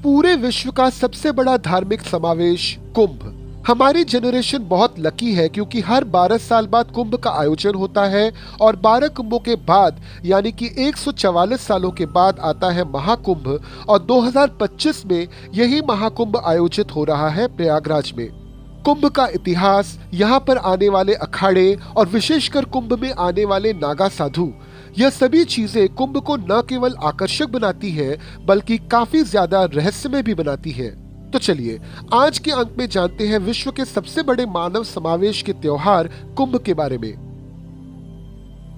पूरे विश्व का सबसे बड़ा धार्मिक समावेश कुंभ। हमारी जनरेशन बहुत लकी है क्योंकि हर 12 साल बाद कुंभ का आयोजन होता है और 12 कुंभों के बाद यानी कि 144 सालों के बाद आता है महाकुंभ और 2025 में यही महाकुंभ आयोजित हो रहा है प्रयागराज में। कुंभ का इतिहास, यहाँ पर आने वाले अखाड़े और विशेषकर कुंभ में आने वाले नागा साधु, यह सभी चीजें कुंभ को न केवल आकर्षक बनाती है बल्कि काफी ज्यादा रहस्यमय भी बनाती है। तो चलिए आज के अंक में जानते हैं विश्व के सबसे बड़े मानव समावेश के त्योहार कुंभ के बारे में।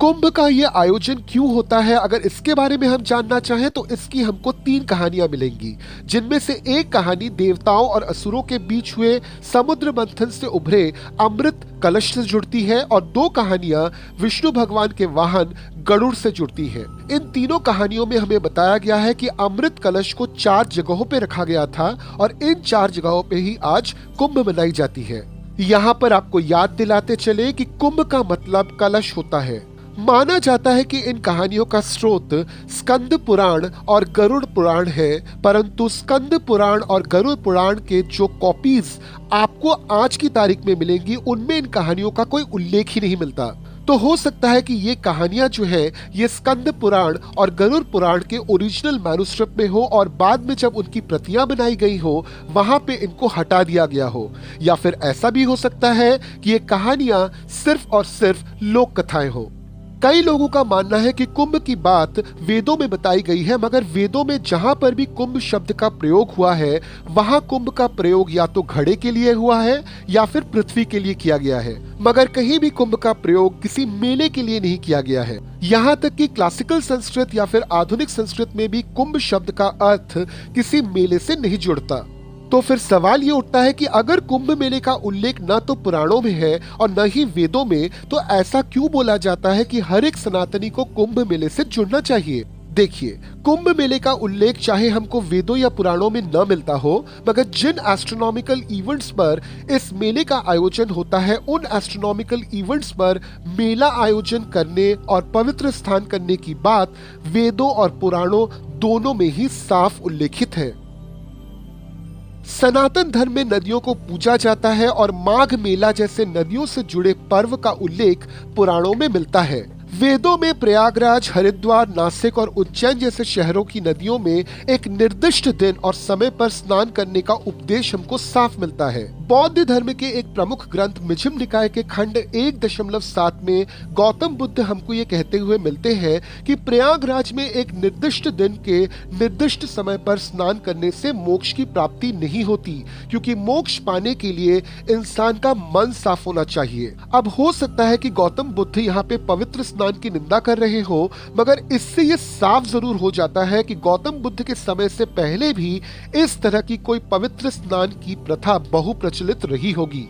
कुंभ का यह आयोजन क्यों होता है, अगर इसके बारे में हम जानना चाहें तो इसकी हमको 3 कहानियां मिलेंगी, जिनमें से एक कहानी देवताओं और असुरों के बीच हुए समुद्र मंथन से उभरे अमृत कलश से जुड़ती है और 2 कहानियां विष्णु भगवान के वाहन गरुड़ से जुड़ती हैं। इन तीनों कहानियों में हमें बताया गया है कि अमृत कलश को 4 जगहों पे रखा गया था और इन 4 जगहों पे ही आज कुंभ मनाई जाती है। यहाँ पर आपको याद दिलाते चले कि कुंभ का मतलब कलश होता है। माना जाता है कि इन कहानियों का स्रोत स्कंद पुराण और गरुड़ पुराण है, परंतु स्कंद पुराण और गरुड़ पुराण के जो कॉपीज आपको आज की तारीख में मिलेंगी उनमें इन कहानियों का कोई उल्लेख ही नहीं मिलता। तो हो सकता है कि ये कहानियां जो है ये स्कंद पुराण और गरुड़ पुराण के ओरिजिनल मैन्युस्क्रिप्ट में हो और बाद में जब उनकी प्रतियां बनाई गई हो वहां पे इनको हटा दिया गया हो, या फिर ऐसा भी हो सकता है कि ये कहानियां सिर्फ और सिर्फ लोक कथाएं हो। कई लोगों का मानना है कि कुंभ की बात वेदों में बताई गई है, मगर वेदों में जहां पर भी कुंभ शब्द का प्रयोग हुआ है वहां कुंभ का प्रयोग या तो घड़े के लिए हुआ है या फिर पृथ्वी के लिए किया गया है, मगर कहीं भी कुंभ का प्रयोग किसी मेले के लिए नहीं किया गया है। यहाँ तक कि क्लासिकल संस्कृत या फिर आधुनिक संस्कृत में भी कुंभ शब्द का अर्थ किसी मेले से नहीं जुड़ता। तो फिर सवाल ये उठता है कि अगर कुंभ मेले का उल्लेख न तो पुराणों में है और न ही वेदों में, तो ऐसा क्यों बोला जाता है कि हर एक सनातनी को कुंभ मेले से जुड़ना चाहिए। देखिए, कुंभ मेले का उल्लेख चाहे हमको वेदों या पुराणों में न मिलता हो, मगर जिन एस्ट्रोनॉमिकल इवेंट्स पर इस मेले का आयोजन होता है उन एस्ट्रोनॉमिकल इवेंट्स पर मेला आयोजन करने और पवित्र स्थान करने की बात वेदों और पुराणों दोनों में ही साफ उल्लेखित है। सनातन धर्म में नदियों को पूजा जाता है और माघ मेला जैसे नदियों से जुड़े पर्व का उल्लेख पुराणों में मिलता है। वेदों में प्रयागराज, हरिद्वार, नासिक और उज्जैन जैसे शहरों की नदियों में एक निर्दिष्ट दिन और समय पर स्नान करने का उपदेश हमको साफ मिलता है। बौद्ध धर्म के एक प्रमुख ग्रंथ मिझिम निकाय के खंड 1.7 में गौतम बुद्ध हमको ये कहते हुए मिलते हैं कि प्रयागराज में एक निर्दिष्ट दिन के निर्दिष्ट समय पर स्नान करने से मोक्ष की प्राप्ति नहीं होती, क्योंकि मोक्ष पाने के लिए इंसान का मन साफ होना चाहिए। अब हो सकता है कि गौतम बुद्ध यहाँ पे पवित्र स्नान की निंदा कर रहे हो, मगर इससे ये साफ जरूर हो जाता है कि गौतम बुद्ध के समय से पहले भी इस तरह की कोई पवित्र स्नान की प्रथा बहुप्रचलित रही होगी।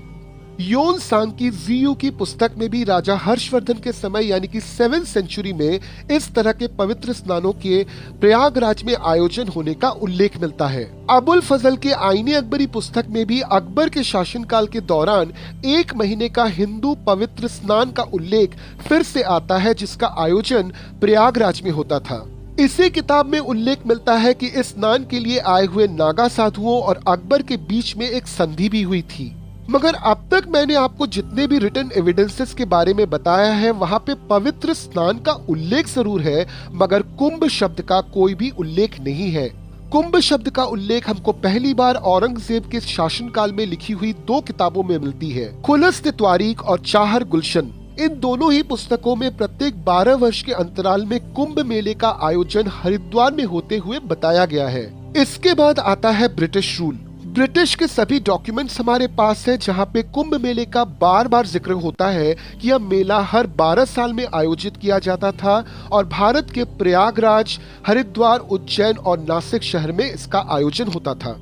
योन सांग की जीयू की पुस्तक में भी राजा हर्षवर्धन के समय यानी कि 7th सेंचुरी में इस तरह के पवित्र स्नानों के प्रयागराज में आयोजन होने का उल्लेख मिलता है। अबुल फजल के आईने अकबरी पुस्तक में भी अकबर के शासनकाल के दौरान 1 महीने का हिंदू पवित्र स्नान का उल्लेख फिर से आता है, जिसका आयोजन प्रयागराज में होता था। इसी किताब में उल्लेख मिलता है कि इस स्नान के लिए आए हुए नागा साधुओं और अकबर के बीच में एक संधि भी हुई थी। मगर अब तक मैंने आपको जितने भी रिटन एविडेंसेस के बारे में बताया है वहां पे पवित्र स्नान का उल्लेख जरूर है, मगर कुंभ शब्द का कोई भी उल्लेख नहीं है। कुंभ शब्द का उल्लेख हमको पहली बार औरंगजेब के शासनकाल में लिखी हुई 2 किताबों में मिलती है, खुलस्त त्वारीख और चाहर गुलशन। इन दोनों ही पुस्तकों में प्रत्येक 12 वर्ष के अंतराल में कुंभ मेले का आयोजन हरिद्वार में होते हुए बताया गया है। इसके बाद आता है ब्रिटिश रूल। ब्रिटिश के सभी डॉक्यूमेंट्स हमारे पास है, जहां पे कुंभ मेले का बार बार जिक्र होता है कि यह मेला हर 12 साल में आयोजित किया जाता था और भारत के प्रयागराज, हरिद्वार, उज्जैन और नासिक शहर में इसका आयोजन होता था।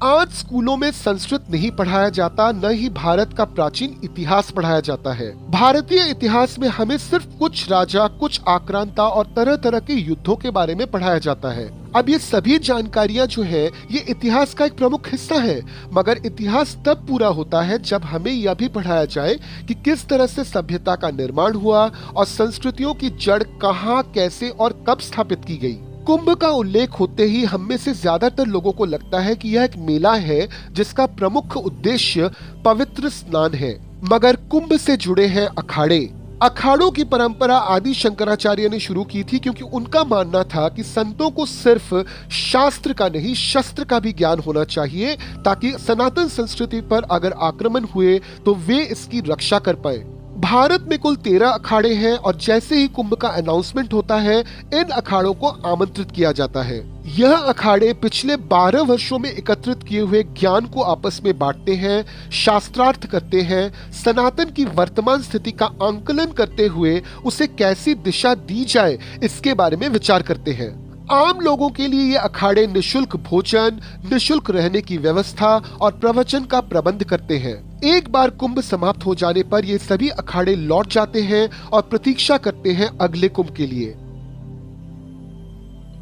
आज स्कूलों में संस्कृत नहीं पढ़ाया जाता, न ही भारत का प्राचीन इतिहास पढ़ाया जाता है। भारतीय इतिहास में हमें सिर्फ कुछ राजा, कुछ आक्रांता और तरह तरह के युद्धों के बारे में पढ़ाया जाता है। अब ये सभी जानकारियां जो है ये इतिहास का एक प्रमुख हिस्सा है, मगर इतिहास तब पूरा होता है जब हमें यह भी पढ़ाया जाए कि किस तरह से सभ्यता का निर्माण हुआ और संस्कृतियों की जड़ कहां, कैसे और कब स्थापित की गई। कुंभ का उल्लेख होते ही हम में से ज्यादातर लोगों को लगता है कि यह एक मेला है जिसका प्रमुख उद्देश्य पवित्र स्नान है, मगर कुंभ से जुड़े हैं अखाड़े। अखाड़ों की परंपरा आदि शंकराचार्य ने शुरू की थी क्योंकि उनका मानना था कि संतों को सिर्फ शास्त्र का नहीं शस्त्र का भी ज्ञान होना चाहिए ताकि सनातन संस्कृति पर अगर आक्रमण हुए तो वे इसकी रक्षा कर पाए। भारत में कुल 13 अखाड़े हैं और जैसे ही कुंभ का अनाउंसमेंट होता है इन अखाड़ों को आमंत्रित किया जाता है। यह अखाड़े पिछले 12 वर्षों में एकत्रित किए हुए ज्ञान को आपस में बांटते हैं, शास्त्रार्थ करते हैं, सनातन की वर्तमान स्थिति का आंकलन करते हुए उसे कैसी दिशा दी जाए इसके बारे में विचार करते हैं। आम लोगों के लिए ये अखाड़े निशुल्क भोजन, निशुल्क रहने की व्यवस्था और प्रवचन का प्रबंध करते हैं। एक बार कुंभ समाप्त हो जाने पर ये सभी अखाड़े लौट जाते हैं और प्रतीक्षा करते हैं अगले कुंभ के लिए।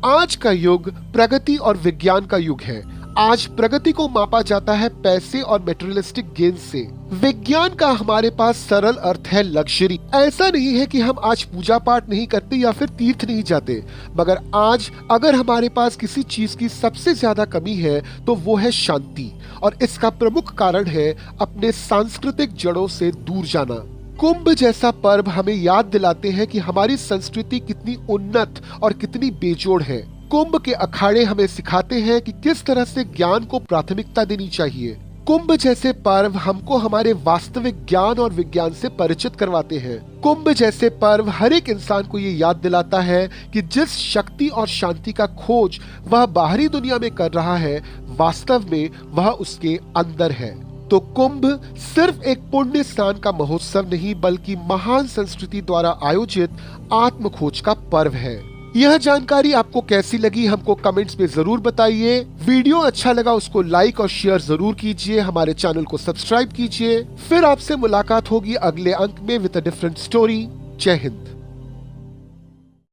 आज का युग प्रगति और विज्ञान का युग है। आज प्रगति को मापा जाता है पैसे और मेटेरियलिस्टिक गेन से। विज्ञान का हमारे पास सरल अर्थ है लग्जरी। ऐसा नहीं है कि हम आज पूजा पाठ नहीं करते या फिर तीर्थ नहीं जाते, मगर आज अगर हमारे पास किसी चीज की सबसे ज्यादा कमी है तो वो है शांति, और इसका प्रमुख कारण है अपने सांस्कृतिक जड़ों से दूर जाना। कुंभ जैसा पर्व हमें याद दिलाते हैं कि हमारी संस्कृति कितनी उन्नत और कितनी बेजोड़ है। कुंभ के अखाड़े हमें सिखाते हैं कि किस तरह से ज्ञान को प्राथमिकता देनी चाहिए। कुंभ जैसे पर्व हमको हमारे वास्तविक ज्ञान और विज्ञान से परिचित करवाते हैं। कुंभ जैसे पर्व हर एक इंसान को ये याद दिलाता है कि जिस शक्ति और शांति का खोज वह बाहरी दुनिया में कर रहा है, वास्तव में वह उसके अंदर है। तो कुंभ सिर्फ एक पुण्य स्नान का महोत्सव नहीं बल्कि महान संस्कृति द्वारा आयोजित आत्म खोज का पर्व है। यह जानकारी आपको कैसी लगी हमको कमेंट्स में जरूर बताइए। वीडियो अच्छा लगा उसको लाइक और शेयर जरूर कीजिए। हमारे चैनल को सब्सक्राइब कीजिए। फिर आपसे मुलाकात होगी अगले अंक में विद अ डिफरेंट स्टोरी। जय हिंद।